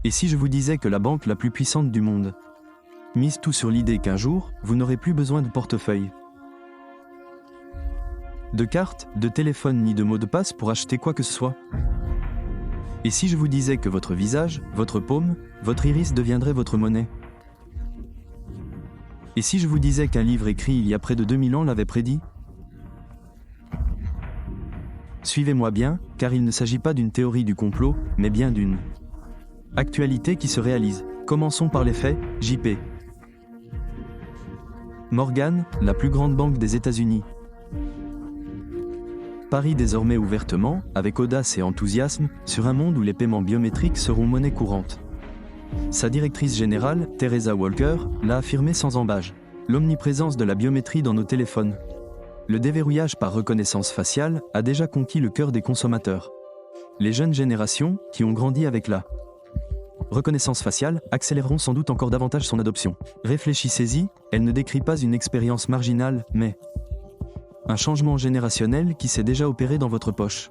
Et si je vous disais que la banque la plus puissante du monde mise tout sur l'idée qu'un jour, vous n'aurez plus besoin de portefeuille, de carte, de téléphone ni de mot de passe pour acheter quoi que ce soit? Et si je vous disais que votre visage, votre paume, votre iris deviendrait votre monnaie? Et si je vous disais qu'un livre écrit il y a près de 2000 ans l'avait prédit? Suivez-moi bien, car il ne s'agit pas d'une théorie du complot, mais bien d'une actualité qui se réalise. Commençons par les faits, JP Morgan, la plus grande banque des États-Unis, parie désormais ouvertement, avec audace et enthousiasme, sur un monde où les paiements biométriques seront monnaie courante. Sa directrice générale, Teresa Walker, l'a affirmé sans ambages. L'omniprésence de la biométrie dans nos téléphones, le déverrouillage par reconnaissance faciale, a déjà conquis le cœur des consommateurs. Les jeunes générations, qui ont grandi avec la reconnaissance faciale, accéléreront sans doute encore davantage son adoption. Réfléchissez-y, elle ne décrit pas une expérience marginale, mais un changement générationnel qui s'est déjà opéré dans votre poche.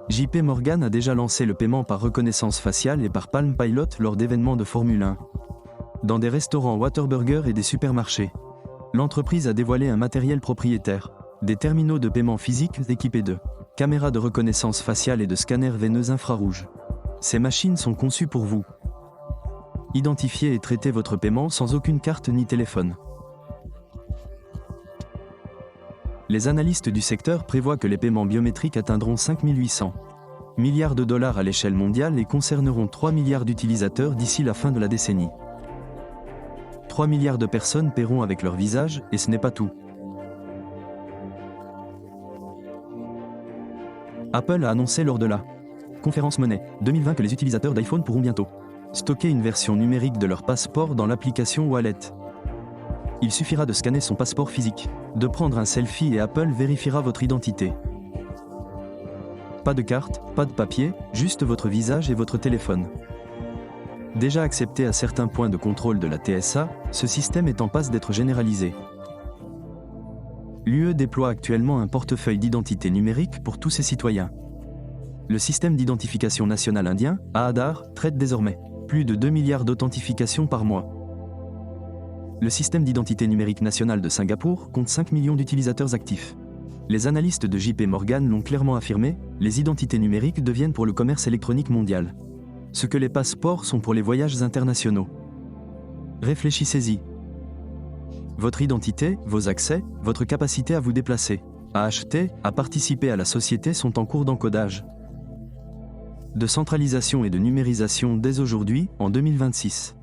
JP Morgan a déjà lancé le paiement par reconnaissance faciale et par Palm Pilot lors d'événements de Formule 1. Dans des restaurants Whataburger et des supermarchés. L'entreprise a dévoilé un matériel propriétaire, des terminaux de paiement physiques équipés de caméras de reconnaissance faciale et de scanners veineux infrarouges. Ces machines sont conçues pour vous identifier et traiter votre paiement sans aucune carte ni téléphone. Les analystes du secteur prévoient que les paiements biométriques atteindront 5 800 milliards de dollars à l'échelle mondiale et concerneront 3 milliards d'utilisateurs d'ici la fin de la décennie. 3 milliards de personnes paieront avec leur visage, et ce n'est pas tout. Apple a annoncé lors de la conférence Monnaie 2020 que les utilisateurs d'iPhone pourront bientôt stocker une version numérique de leur passeport dans l'application Wallet. Il suffira de scanner son passeport physique, de prendre un selfie et Apple vérifiera votre identité. Pas de carte, pas de papier, juste votre visage et votre téléphone. Déjà accepté à certains points de contrôle de la TSA, ce système est en passe d'être généralisé. L'UE déploie actuellement un portefeuille d'identité numérique pour tous ses citoyens. Le système d'identification national indien, Aadhaar, traite désormais plus de 2 milliards d'authentifications par mois. Le système d'identité numérique national de Singapour compte 5 millions d'utilisateurs actifs. Les analystes de JP Morgan l'ont clairement affirmé, les identités numériques deviennent pour le commerce électronique mondial ce que les passeports sont pour les voyages internationaux. Réfléchissez-y. Votre identité, vos accès, votre capacité à vous déplacer, à acheter, à participer à la société sont en cours d'encodage. De centralisation et de numérisation dès aujourd'hui, en 2026.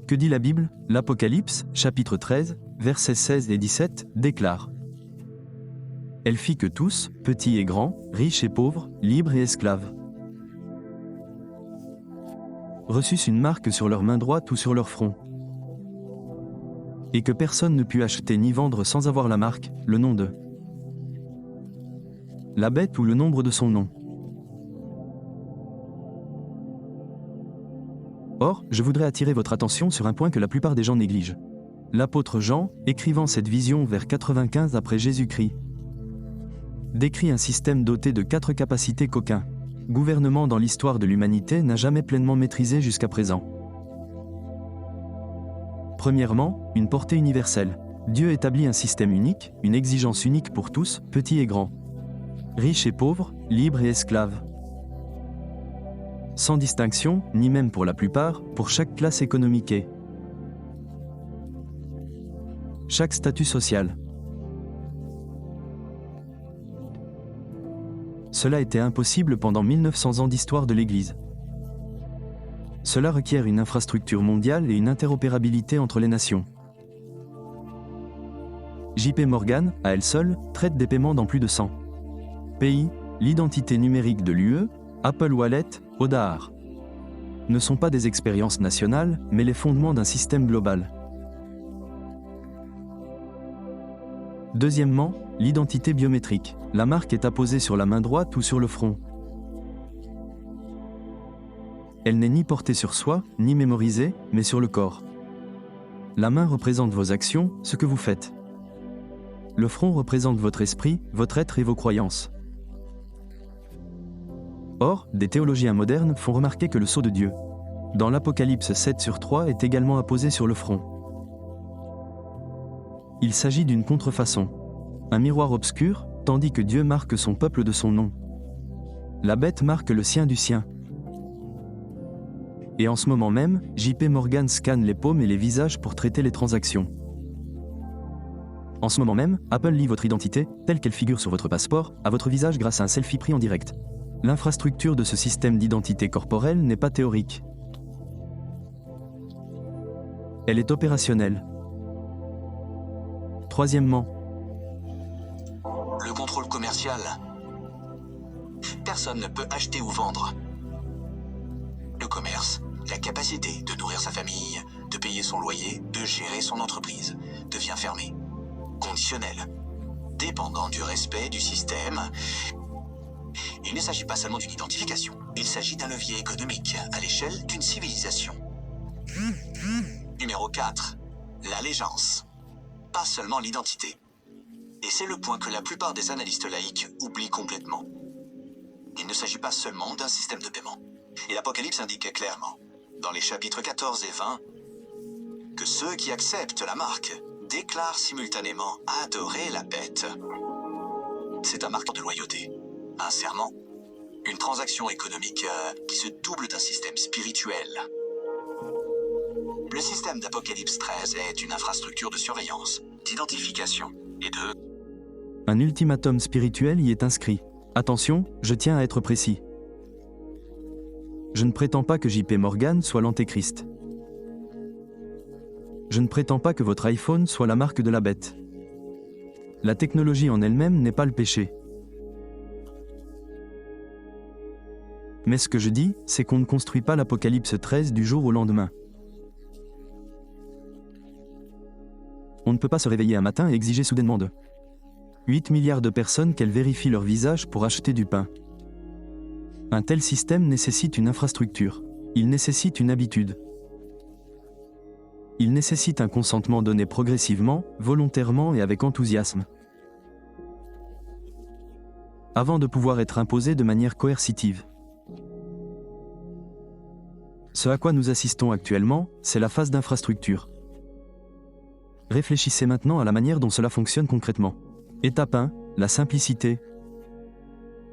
Que dit la Bible? L'Apocalypse, chapitre 13, versets 16 et 17, déclare: Elle fit que tous, petits et grands, riches et pauvres, libres et esclaves, reçussent une marque sur leur main droite ou sur leur front, et que personne ne put acheter ni vendre sans avoir la marque, le nom de la bête ou le nombre de son nom. Or, je voudrais attirer votre attention sur un point que la plupart des gens négligent. L'apôtre Jean, écrivant cette vision vers 95 après Jésus-Christ, décrit un système doté de 4 capacités qu'aucun gouvernement dans l'histoire de l'humanité n'a jamais pleinement maîtrisé jusqu'à présent. Premièrement, une portée universelle. Dieu établit un système unique, une exigence unique pour tous, petits et grands, riches et pauvres, libres et esclaves. Sans distinction, ni même pour la plupart, pour chaque classe économique et chaque statut social. Cela était impossible pendant 1900 ans d'histoire de l'Église. Cela requiert une infrastructure mondiale et une interopérabilité entre les nations. JP Morgan, à elle seule, traite des paiements dans plus de 100 pays, l'identité numérique de l'UE, Apple Wallet, Aadhaar, ne sont pas des expériences nationales, mais les fondements d'un système global. Deuxièmement, l'identité biométrique. La marque est apposée sur la main droite ou sur le front. Elle n'est ni portée sur soi, ni mémorisée, mais sur le corps. La main représente vos actions, ce que vous faites. Le front représente votre esprit, votre être et vos croyances. Or, des théologiens modernes font remarquer que le sceau de Dieu, dans l'Apocalypse 7/3, est également apposé sur le front. Il s'agit d'une contrefaçon, un miroir obscur, tandis que Dieu marque son peuple de son nom. La bête marque le sien du sien. Et en ce moment même, JP Morgan scanne les paumes et les visages pour traiter les transactions. En ce moment même, Apple lit votre identité, telle qu'elle figure sur votre passeport, à votre visage grâce à un selfie pris en direct. L'infrastructure de ce système d'identité corporelle n'est pas théorique. Elle est opérationnelle. Troisièmement, le contrôle commercial. Personne ne peut acheter ou vendre. Le commerce, la capacité de nourrir sa famille, de payer son loyer, de gérer son entreprise, devient fermé, conditionnel, dépendant du respect du système. Il ne s'agit pas seulement d'une identification, il s'agit d'un levier économique à l'échelle d'une civilisation. Numéro 4. L'allégeance. Pas seulement l'identité. Et c'est le point que la plupart des analystes laïcs oublient complètement. Il ne s'agit pas seulement d'un système de paiement. Et l'Apocalypse indique clairement, dans les chapitres 14 et 20, que ceux qui acceptent la marque déclarent simultanément adorer la bête. C'est un marqueur de loyauté, un serment, une transaction économique qui se double d'un système spirituel. Le système d'Apocalypse 13 est une infrastructure de surveillance, d'identification et de... Un ultimatum spirituel y est inscrit. Attention, je tiens à être précis. Je ne prétends pas que JP Morgan soit l'antéchrist. Je ne prétends pas que votre iPhone soit la marque de la bête. La technologie en elle-même n'est pas le péché. Mais ce que je dis, c'est qu'on ne construit pas l'Apocalypse 13 du jour au lendemain. On ne peut pas se réveiller un matin et exiger soudainement de 8 milliards de personnes qu'elles vérifient leur visage pour acheter du pain. Un tel système nécessite une infrastructure. Il nécessite une habitude. Il nécessite un consentement donné progressivement, volontairement et avec enthousiasme, avant de pouvoir être imposé de manière coercitive. Ce à quoi nous assistons actuellement, c'est la phase d'infrastructure. Réfléchissez maintenant à la manière dont cela fonctionne concrètement. Étape 1, la simplicité.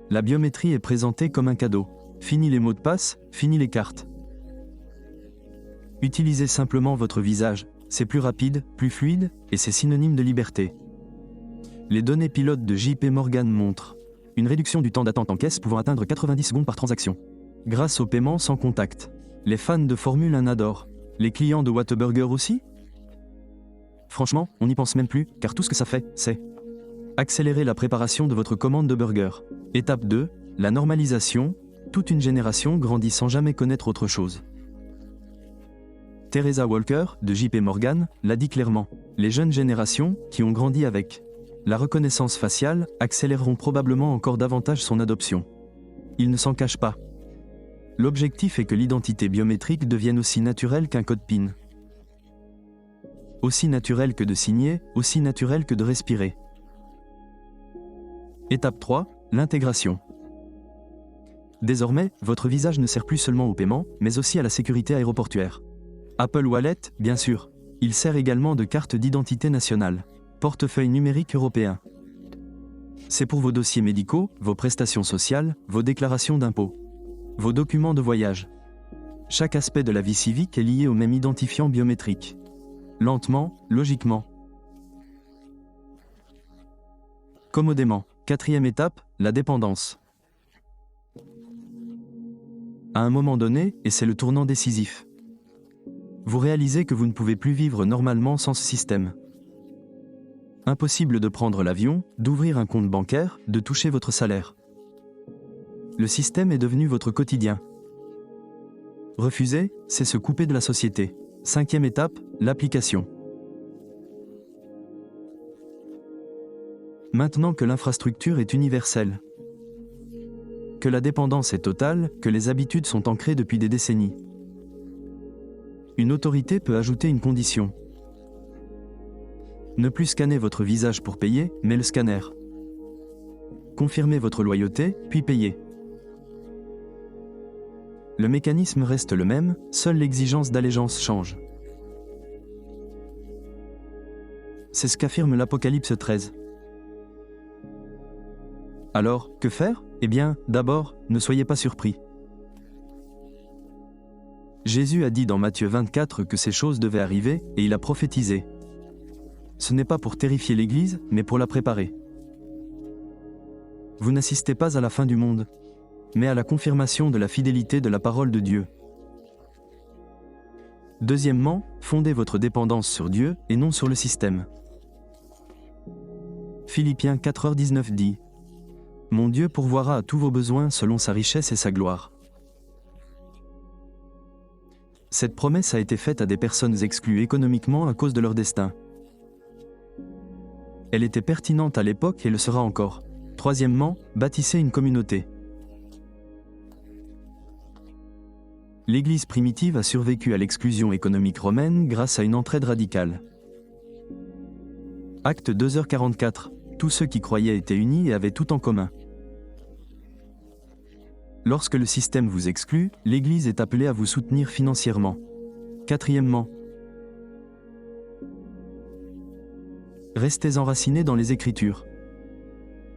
La biométrie est présentée comme un cadeau. Fini les mots de passe, fini les cartes. Utilisez simplement votre visage, c'est plus rapide, plus fluide, et c'est synonyme de liberté. Les données pilotes de JP Morgan montrent une réduction du temps d'attente en caisse pouvant atteindre 90 secondes par transaction. Grâce au paiement sans contact. Les fans de Formule 1 adorent. Les clients de Whataburger aussi ? Franchement, on n'y pense même plus, car tout ce que ça fait, c'est accélérer la préparation de votre commande de burger. Étape 2, la normalisation, toute une génération grandit sans jamais connaître autre chose. Teresa Walker, de JP Morgan, l'a dit clairement. Les jeunes générations, qui ont grandi avec la reconnaissance faciale, accéléreront probablement encore davantage son adoption. Il ne s'en cache pas. L'objectif est que l'identité biométrique devienne aussi naturelle qu'un code PIN. Aussi naturel que de signer, aussi naturel que de respirer. Étape 3, l'intégration. Désormais, votre visage ne sert plus seulement au paiement, mais aussi à la sécurité aéroportuaire. Apple Wallet, bien sûr. Il sert également de carte d'identité nationale. Portefeuille numérique européen. C'est pour vos dossiers médicaux, vos prestations sociales, vos déclarations d'impôts, vos documents de voyage. Chaque aspect de la vie civique est lié au même identifiant biométrique. Lentement, logiquement. Commodément. 4e étape, la dépendance. À un moment donné, et c'est le tournant décisif, vous réalisez que vous ne pouvez plus vivre normalement sans ce système. Impossible de prendre l'avion, d'ouvrir un compte bancaire, de toucher votre salaire. Le système est devenu votre quotidien. Refuser, c'est se couper de la société. 5e étape, l'application. Maintenant que l'infrastructure est universelle, que la dépendance est totale, que les habitudes sont ancrées depuis des décennies, une autorité peut ajouter une condition. Ne plus scanner votre visage pour payer, mais le scanner. Confirmez votre loyauté, puis payez. Le mécanisme reste le même, seule l'exigence d'allégeance change. C'est ce qu'affirme l'Apocalypse 13. Alors, que faire ? Eh bien, d'abord, ne soyez pas surpris. Jésus a dit dans Matthieu 24 que ces choses devaient arriver, et il a prophétisé. Ce n'est pas pour terrifier l'Église, mais pour la préparer. Vous n'assistez pas à la fin du monde, mais à la confirmation de la fidélité de la parole de Dieu. Deuxièmement, fondez votre dépendance sur Dieu et non sur le système. Philippiens 4h19 dit « Mon Dieu pourvoira à tous vos besoins selon sa richesse et sa gloire. » Cette promesse a été faite à des personnes exclues économiquement à cause de leur destin. Elle était pertinente à l'époque et le sera encore. Troisièmement, bâtissez une communauté. L'Église primitive a survécu à l'exclusion économique romaine grâce à une entraide radicale. Acte 2h44. Tous ceux qui croyaient étaient unis et avaient tout en commun. Lorsque le système vous exclut, l'Église est appelée à vous soutenir financièrement. Quatrièmement, restez enracinés dans les Écritures.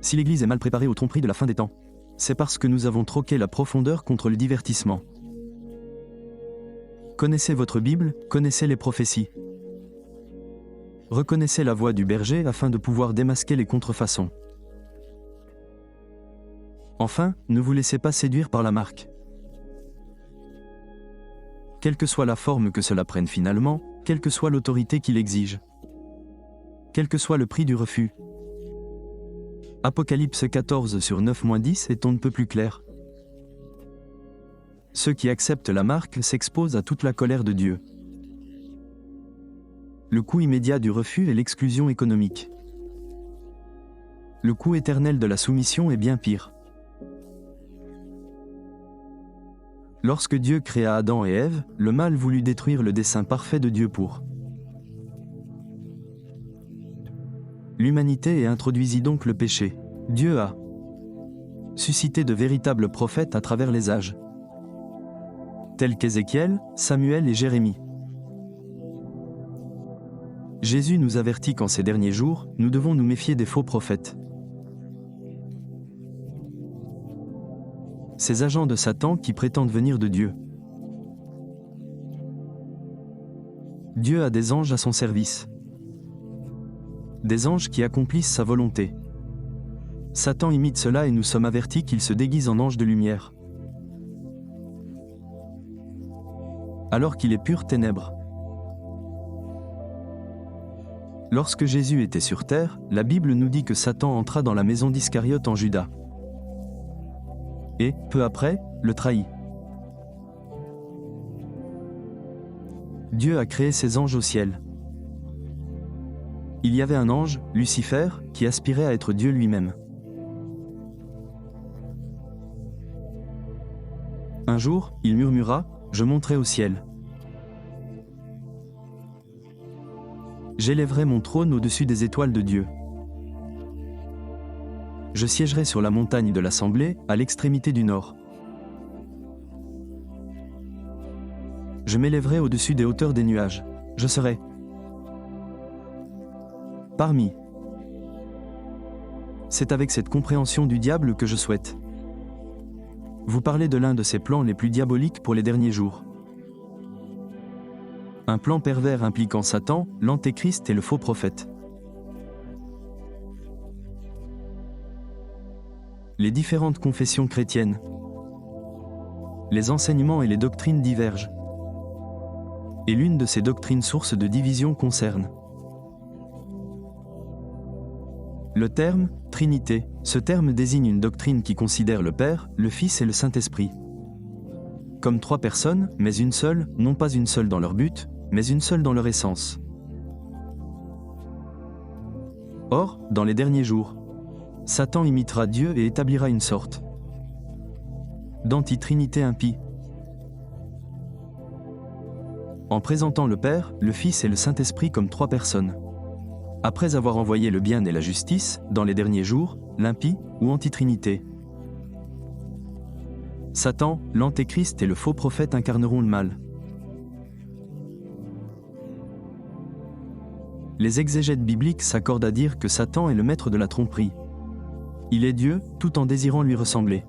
Si l'Église est mal préparée aux tromperies de la fin des temps, c'est parce que nous avons troqué la profondeur contre le divertissement. Connaissez votre Bible, connaissez les prophéties. Reconnaissez la voix du berger afin de pouvoir démasquer les contrefaçons. Enfin, ne vous laissez pas séduire par la marque. Quelle que soit la forme que cela prenne finalement, quelle que soit l'autorité qu'il exige, quel que soit le prix du refus. Apocalypse 14/9-10 est on ne peut plus clair. Ceux qui acceptent la marque s'exposent à toute la colère de Dieu. Le coût immédiat du refus est l'exclusion économique. Le coût éternel de la soumission est bien pire. Lorsque Dieu créa Adam et Ève, le mal voulut détruire le dessein parfait de Dieu pour l'humanité et introduisit donc le péché. Dieu a suscité de véritables prophètes à travers les âges, tels qu'Ézéchiel, Samuel et Jérémie. Jésus nous avertit qu'en ces derniers jours, nous devons nous méfier des faux prophètes. Ces agents de Satan qui prétendent venir de Dieu. Dieu a des anges à son service. Des anges qui accomplissent sa volonté. Satan imite cela et nous sommes avertis qu'il se déguise en ange de lumière. Alors qu'il est pure ténèbres. Lorsque Jésus était sur terre, la Bible nous dit que Satan entra dans la maison d'Iscariote en Juda. Et, peu après, le trahit. Dieu a créé ses anges au ciel. Il y avait un ange, Lucifer, qui aspirait à être Dieu lui-même. Un jour, il murmura, « Je monterai au ciel. J'élèverai mon trône au-dessus des étoiles de Dieu. Je siégerai sur la montagne de l'Assemblée, à l'extrémité du nord. Je m'élèverai au-dessus des hauteurs des nuages. Je serai parmi. » C'est avec cette compréhension du diable que je souhaite vous parler de l'un de ses plans les plus diaboliques pour les derniers jours. Un plan pervers impliquant Satan, l'Antéchrist et le faux prophète. Les différentes confessions chrétiennes. Les enseignements et les doctrines divergent. Et l'une de ces doctrines source de division concerne le terme « Trinité ». Ce terme désigne une doctrine qui considère le Père, le Fils et le Saint-Esprit comme trois personnes, mais une seule, non pas une seule dans leur but, mais une seule dans leur essence. Or, dans les derniers jours, Satan imitera Dieu et établira une sorte d'anti-trinité impie. En présentant le Père, le Fils et le Saint-Esprit comme trois personnes. Après avoir envoyé le bien et la justice, dans les derniers jours, l'impie ou anti-trinité Satan, l'antéchrist et le faux prophète incarneront le mal. Les exégètes bibliques s'accordent à dire que Satan est le maître de la tromperie. Il est Dieu, tout en désirant lui ressembler.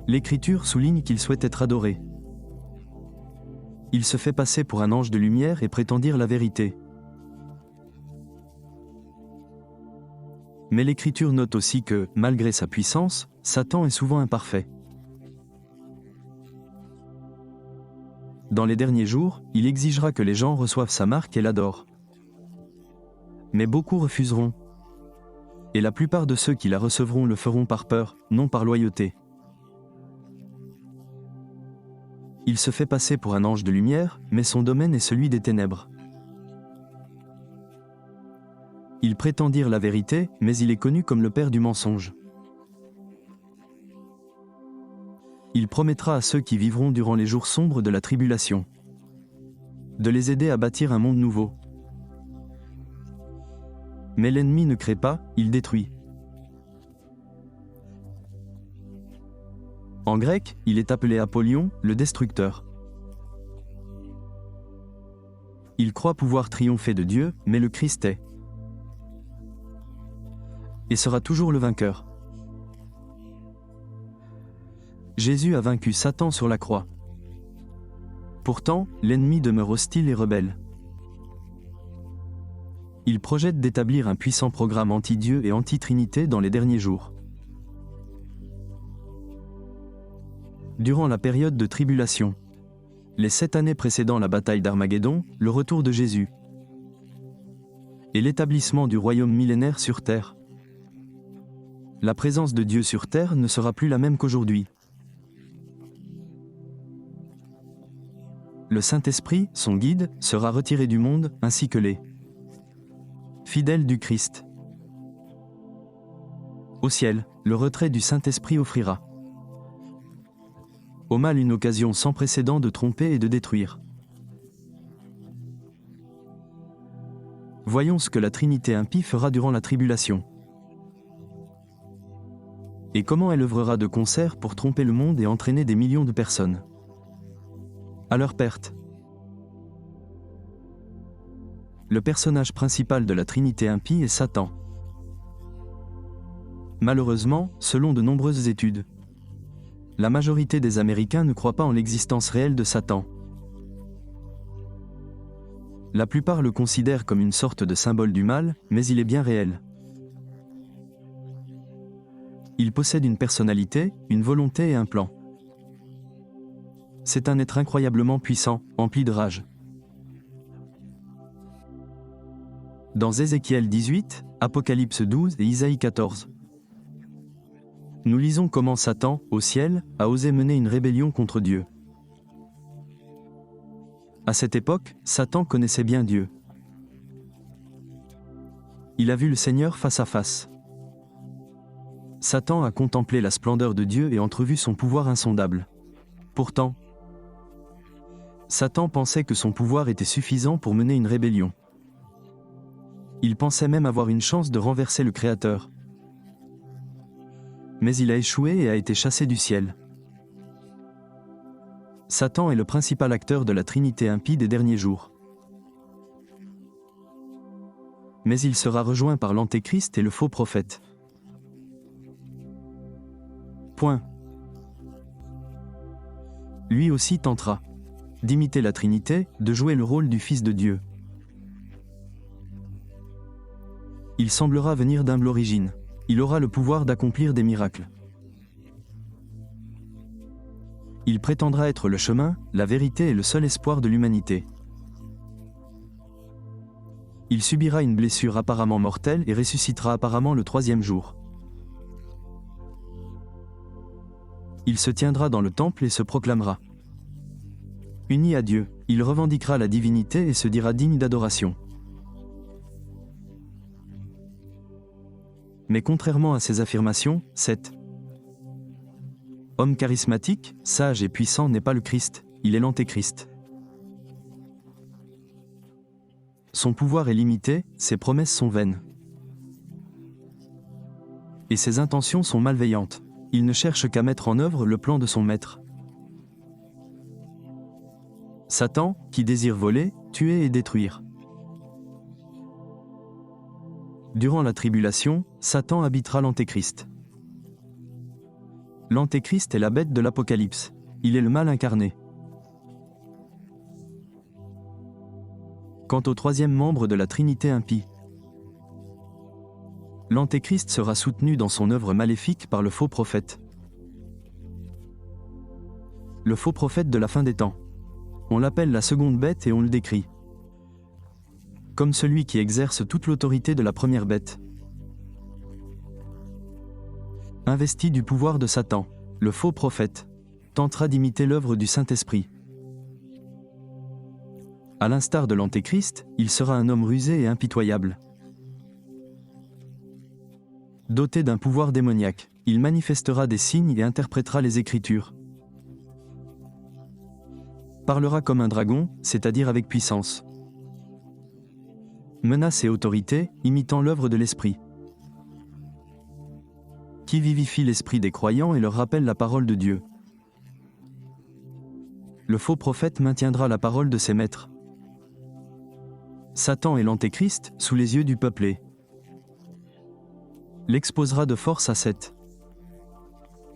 L'Écriture souligne qu'il souhaite être adoré. Il se fait passer pour un ange de lumière et prétend dire la vérité. Mais l'Écriture note aussi que, malgré sa puissance, Satan est souvent imparfait. Dans les derniers jours, il exigera que les gens reçoivent sa marque et l'adorent. Mais beaucoup refuseront. Et la plupart de ceux qui la recevront le feront par peur, non par loyauté. Il se fait passer pour un ange de lumière, mais son domaine est celui des ténèbres. Il prétend dire la vérité, mais il est connu comme le père du mensonge. Il promettra à ceux qui vivront durant les jours sombres de la tribulation de les aider à bâtir un monde nouveau. Mais l'ennemi ne crée pas, il détruit. En grec, il est appelé Apollyon, le destructeur. Il croit pouvoir triompher de Dieu, mais le Christ est et sera toujours le vainqueur. Jésus a vaincu Satan sur la croix. Pourtant, l'ennemi demeure hostile et rebelle. Il projette d'établir un puissant programme anti-Dieu et anti-Trinité dans les derniers jours. Durant la période de tribulation, les 7 années précédant la bataille d'Armageddon, le retour de Jésus et l'établissement du royaume millénaire sur terre, la présence de Dieu sur terre ne sera plus la même qu'aujourd'hui. Le Saint-Esprit, son guide, sera retiré du monde, ainsi que les fidèles du Christ. Au ciel, le retrait du Saint-Esprit offrira au mal une occasion sans précédent de tromper et de détruire. Voyons ce que la Trinité impie fera durant la tribulation. Et comment elle œuvrera de concert pour tromper le monde et entraîner des millions de personnes à leur perte. Le personnage principal de la Trinité impie est Satan. Malheureusement, selon de nombreuses études, la majorité des Américains ne croient pas en l'existence réelle de Satan. La plupart le considèrent comme une sorte de symbole du mal, mais il est bien réel. Il possède une personnalité, une volonté et un plan. C'est un être incroyablement puissant, empli de rage. Dans Ézéchiel 18, Apocalypse 12 et Isaïe 14, nous lisons comment Satan, au ciel, a osé mener une rébellion contre Dieu. À cette époque, Satan connaissait bien Dieu. Il a vu le Seigneur face à face. Satan a contemplé la splendeur de Dieu et entrevu son pouvoir insondable. Pourtant, Satan pensait que son pouvoir était suffisant pour mener une rébellion. Il pensait même avoir une chance de renverser le Créateur. Mais il a échoué et a été chassé du ciel. Satan est le principal acteur de la Trinité impie des derniers jours. Mais il sera rejoint par l'Antéchrist et le faux prophète. Point. Lui aussi tentera d'imiter la Trinité, de jouer le rôle du Fils de Dieu. Il semblera venir d'humble origine. Il aura le pouvoir d'accomplir des miracles. Il prétendra être le chemin, la vérité et le seul espoir de l'humanité. Il subira une blessure apparemment mortelle et ressuscitera apparemment le 3e jour. Il se tiendra dans le temple et se proclamera uni à Dieu. Il revendiquera la divinité et se dira digne d'adoration. Mais contrairement à ces affirmations, cet homme charismatique, sage et puissant n'est pas le Christ, il est l'Antéchrist. Son pouvoir est limité, ses promesses sont vaines. Et ses intentions sont malveillantes. Il ne cherche qu'à mettre en œuvre le plan de son maître. Satan, qui désire voler, tuer et détruire. Durant la tribulation, Satan habitera l'Antéchrist. L'Antéchrist est la bête de l'Apocalypse. Il est le mal incarné. Quant au troisième membre de la Trinité impie, l'Antéchrist sera soutenu dans son œuvre maléfique par le faux prophète. Le faux prophète de la fin des temps. On l'appelle la seconde bête et on le décrit comme celui qui exerce toute l'autorité de la première bête. Investi du pouvoir de Satan, le faux prophète tentera d'imiter l'œuvre du Saint-Esprit. À l'instar de l'Antéchrist, il sera un homme rusé et impitoyable. Doté d'un pouvoir démoniaque, il manifestera des signes et interprétera les Écritures. Parlera comme un dragon, c'est-à-dire avec puissance. Menace et autorité, imitant l'œuvre de l'Esprit. Qui vivifie l'esprit des croyants et leur rappelle la parole de Dieu. Le faux prophète maintiendra la parole de ses maîtres. Satan et l'Antéchrist, sous les yeux du peuplé, l'exposera de force à cette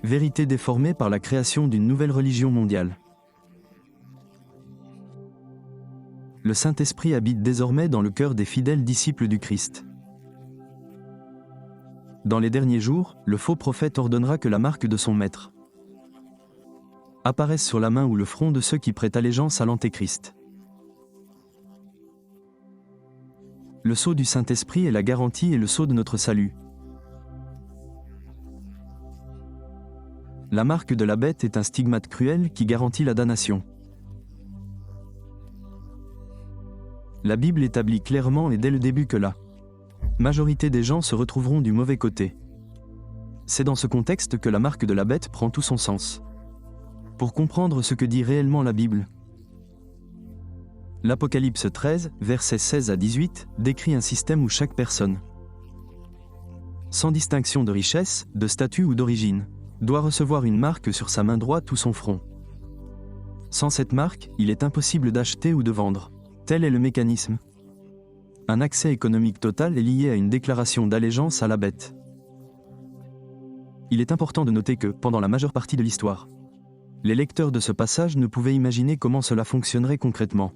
vérité déformée par la création d'une nouvelle religion mondiale. Le Saint-Esprit habite désormais dans le cœur des fidèles disciples du Christ. Dans les derniers jours, le faux prophète ordonnera que la marque de son maître apparaisse sur la main ou le front de ceux qui prêtent allégeance à l'Antéchrist. Le sceau du Saint-Esprit est la garantie et le sceau de notre salut. La marque de la bête est un stigmate cruel qui garantit la damnation. La Bible établit clairement et dès le début que la majorité des gens se retrouveront du mauvais côté. C'est dans ce contexte que la marque de la bête prend tout son sens. Pour comprendre ce que dit réellement la Bible, l'Apocalypse 13, versets 16 à 18, décrit un système où chaque personne, sans distinction de richesse, de statut ou d'origine, doit recevoir une marque sur sa main droite ou son front. Sans cette marque, il est impossible d'acheter ou de vendre. Tel est le mécanisme. Un accès économique total est lié à une déclaration d'allégeance à la bête. Il est important de noter que, pendant la majeure partie de l'histoire, les lecteurs de ce passage ne pouvaient imaginer comment cela fonctionnerait concrètement.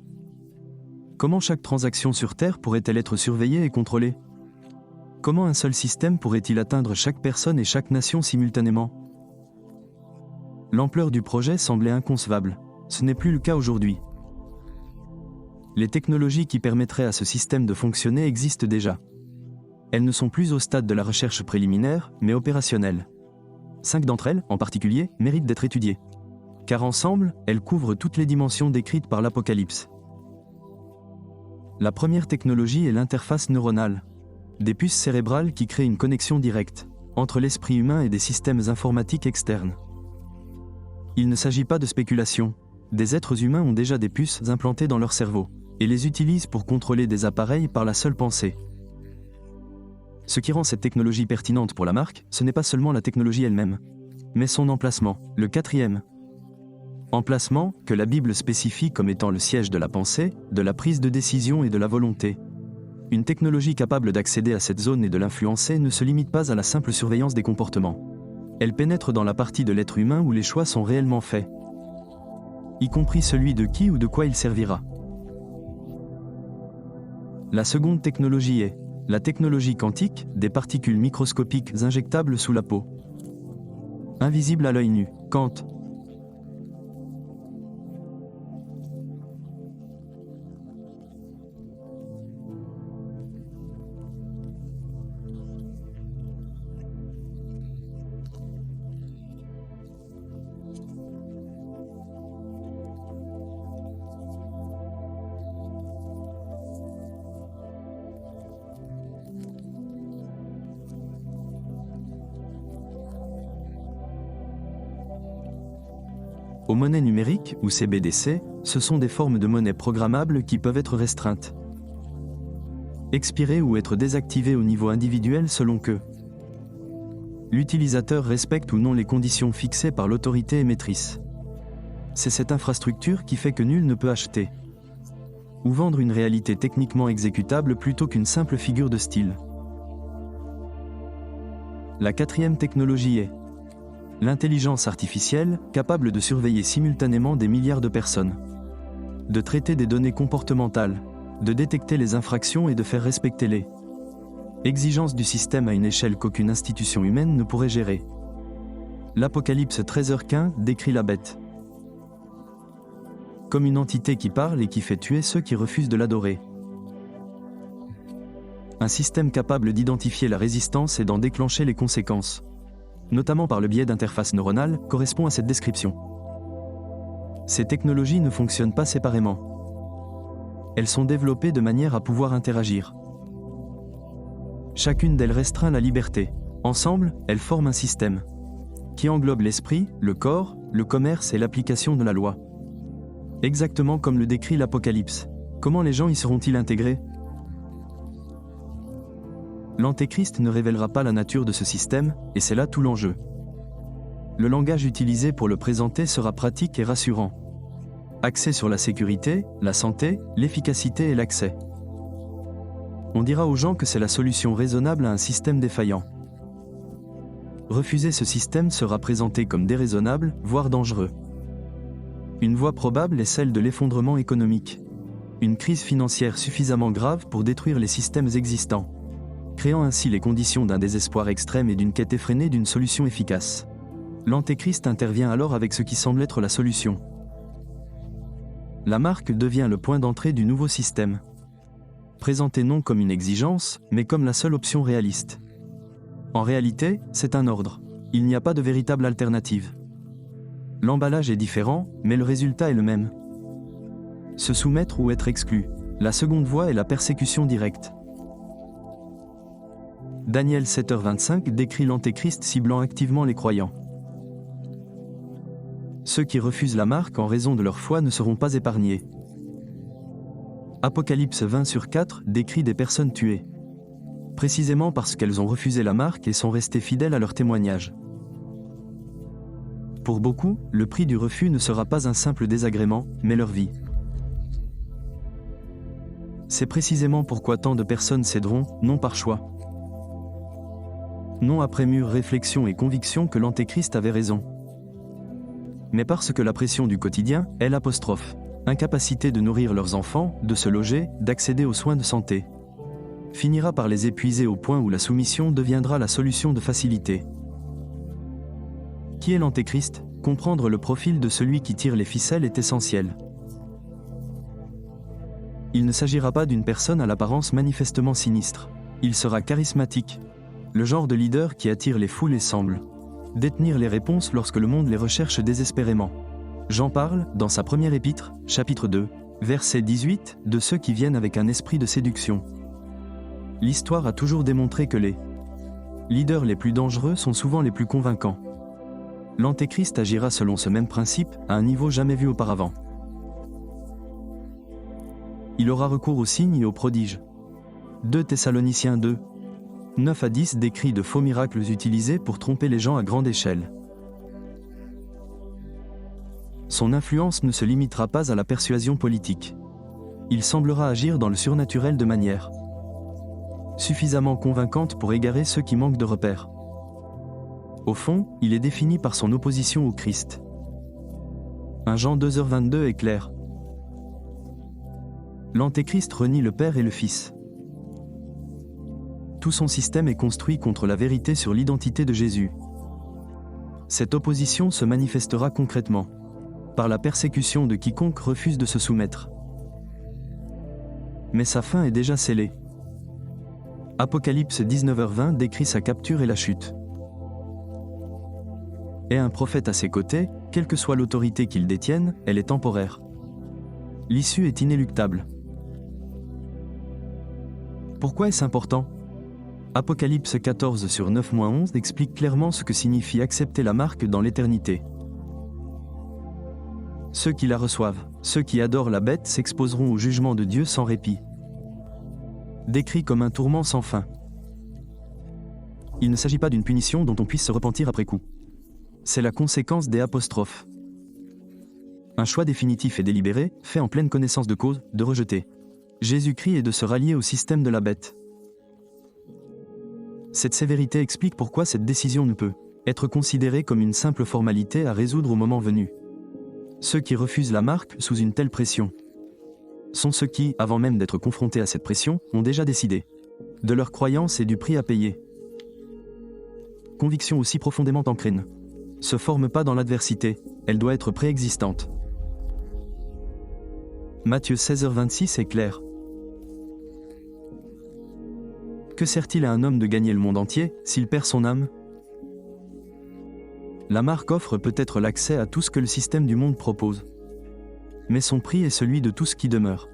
Comment chaque transaction sur Terre pourrait-elle être surveillée et contrôlée? Comment un seul système pourrait-il atteindre chaque personne et chaque nation simultanément? L'ampleur du projet semblait inconcevable. Ce n'est plus le cas aujourd'hui. Les technologies qui permettraient à ce système de fonctionner existent déjà. Elles ne sont plus au stade de la recherche préliminaire, mais opérationnelles. 5 d'entre elles, en particulier, méritent d'être étudiées. Car ensemble, elles couvrent toutes les dimensions décrites par l'Apocalypse. La première technologie est l'interface neuronale. Des puces cérébrales qui créent une connexion directe entre l'esprit humain et des systèmes informatiques externes. Il ne s'agit pas de spéculation. Des êtres humains ont déjà des puces implantées dans leur cerveau et les utilisent pour contrôler des appareils par la seule pensée. Ce qui rend cette technologie pertinente pour la marque, ce n'est pas seulement la technologie elle-même, mais son emplacement, le 4e. Emplacement que la Bible spécifie comme étant le siège de la pensée, de la prise de décision et de la volonté. Une technologie capable d'accéder à cette zone et de l'influencer ne se limite pas à la simple surveillance des comportements. Elle pénètre dans la partie de l'être humain où les choix sont réellement faits, y compris celui de qui ou de quoi il servira. La seconde technologie est la technologie quantique, des particules microscopiques injectables sous la peau. Invisibles à l'œil nu, quant. Aux monnaies numériques, ou CBDC, ce sont des formes de monnaie programmables qui peuvent être restreintes, expirées ou être désactivées au niveau individuel selon que L'utilisateur respecte ou non les conditions fixées par l'autorité émettrice. C'est cette infrastructure qui fait que nul ne peut acheter ou vendre une réalité techniquement exécutable plutôt qu'une simple figure de style. La quatrième technologie est l'intelligence artificielle, capable de surveiller simultanément des milliards de personnes, de traiter des données comportementales, de détecter les infractions et de faire respecter les exigences du système à une échelle qu'aucune institution humaine ne pourrait gérer. L'Apocalypse 13h15 décrit la bête comme une entité qui parle et qui fait tuer ceux qui refusent de l'adorer. Un système capable d'identifier la résistance et d'en déclencher les conséquences, notamment par le biais d'interfaces neuronales, correspond à cette description. Ces technologies ne fonctionnent pas séparément. Elles sont développées de manière à pouvoir interagir. Chacune d'elles restreint la liberté. Ensemble, elles forment un système qui englobe l'esprit, le corps, le commerce et l'application de la loi. Exactement comme le décrit l'Apocalypse. Comment les gens y seront-ils intégrés ? L'Antéchrist ne révélera pas la nature de ce système, et c'est là tout l'enjeu. Le langage utilisé pour le présenter sera pratique et rassurant. Axé sur la sécurité, la santé, l'efficacité et l'accès. On dira aux gens que c'est la solution raisonnable à un système défaillant. Refuser ce système sera présenté comme déraisonnable, voire dangereux. Une voie probable est celle de l'effondrement économique. Une crise financière suffisamment grave pour détruire les systèmes existants, créant ainsi les conditions d'un désespoir extrême et d'une quête effrénée d'une solution efficace. L'Antéchrist intervient alors avec ce qui semble être la solution. La marque devient le point d'entrée du nouveau système, présenté non comme une exigence, mais comme la seule option réaliste. En réalité, c'est un ordre. Il n'y a pas de véritable alternative. L'emballage est différent, mais le résultat est le même. Se soumettre ou être exclu. La seconde voie est la persécution directe. Daniel 7h25 décrit l'Antéchrist ciblant activement les croyants. Ceux qui refusent la marque en raison de leur foi ne seront pas épargnés. Apocalypse 20/4 décrit des personnes tuées, précisément parce qu'elles ont refusé la marque et sont restées fidèles à leur témoignage. Pour beaucoup, le prix du refus ne sera pas un simple désagrément, mais leur vie. C'est précisément pourquoi tant de personnes céderont, non par choix, non après mûre réflexion et conviction que l'Antéchrist avait raison, mais parce que la pression du quotidien est l'apostrophe. Incapacité de nourrir leurs enfants, de se loger, d'accéder aux soins de santé, finira par les épuiser au point où la soumission deviendra la solution de facilité. Qui est l'Antéchrist ? Comprendre le profil de celui qui tire les ficelles est essentiel. Il ne s'agira pas d'une personne à l'apparence manifestement sinistre. Il sera charismatique, le genre de leader qui attire les foules et semble détenir les réponses lorsque le monde les recherche désespérément. Jean parle, dans sa première épître, chapitre 2, verset 18, de ceux qui viennent avec un esprit de séduction. L'histoire a toujours démontré que les leaders les plus dangereux sont souvent les plus convaincants. L'Antéchrist agira selon ce même principe, à un niveau jamais vu auparavant. Il aura recours aux signes et aux prodiges. 2 Thessaloniciens 2, 9-10 décrit de faux miracles utilisés pour tromper les gens à grande échelle. Son influence ne se limitera pas à la persuasion politique. Il semblera agir dans le surnaturel de manière suffisamment convaincante pour égarer ceux qui manquent de repères. Au fond, il est défini par son opposition au Christ. 1 Jean 2h22 est clair. L'Antéchrist renie le Père et le Fils. Tout son système est construit contre la vérité sur l'identité de Jésus. Cette opposition se manifestera concrètement par la persécution de quiconque refuse de se soumettre. Mais sa fin est déjà scellée. Apocalypse 19h20 décrit sa capture et la chute. Et un prophète à ses côtés, quelle que soit l'autorité qu'il détienne, elle est temporaire. L'issue est inéluctable. Pourquoi est-ce important ? Apocalypse 14/9-11 explique clairement ce que signifie accepter la marque dans l'éternité. Ceux qui la reçoivent, ceux qui adorent la bête s'exposeront au jugement de Dieu sans répit. Décrit comme un tourment sans fin. Il ne s'agit pas d'une punition dont on puisse se repentir après coup. C'est la conséquence des apostrophes. Un choix définitif et délibéré, fait en pleine connaissance de cause, de rejeter Jésus-Christ et de se rallier au système de la bête. Cette sévérité explique pourquoi cette décision ne peut être considérée comme une simple formalité à résoudre au moment venu. Ceux qui refusent la marque sous une telle pression sont ceux qui, avant même d'être confrontés à cette pression, ont déjà décidé de leur croyance et du prix à payer. Conviction aussi profondément ancrée ne se forme pas dans l'adversité, elle doit être préexistante. Matthieu 16h26 est clair. Que sert-il à un homme de gagner le monde entier s'il perd son âme ? La marque offre peut-être l'accès à tout ce que le système du monde propose. Mais son prix est celui de tout ce qui demeure.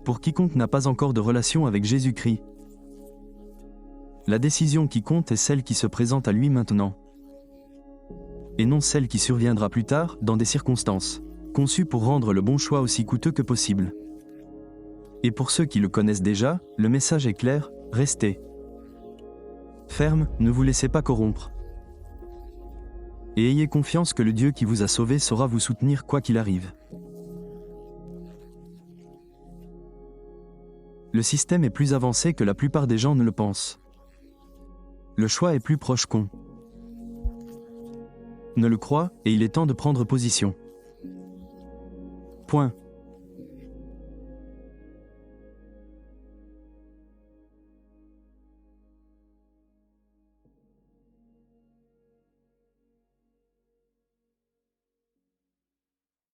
Pour quiconque n'a pas encore de relation avec Jésus-Christ, la décision qui compte est celle qui se présente à lui maintenant, et non celle qui surviendra plus tard dans des circonstances conçues pour rendre le bon choix aussi coûteux que possible. Et pour ceux qui le connaissent déjà, le message est clair, restez ferme, ne vous laissez pas corrompre. Et ayez confiance que le Dieu qui vous a sauvé saura vous soutenir quoi qu'il arrive. Le système est plus avancé que la plupart des gens ne le pensent. Le choix est plus proche qu'on ne le croit, et il est temps de prendre position. Point.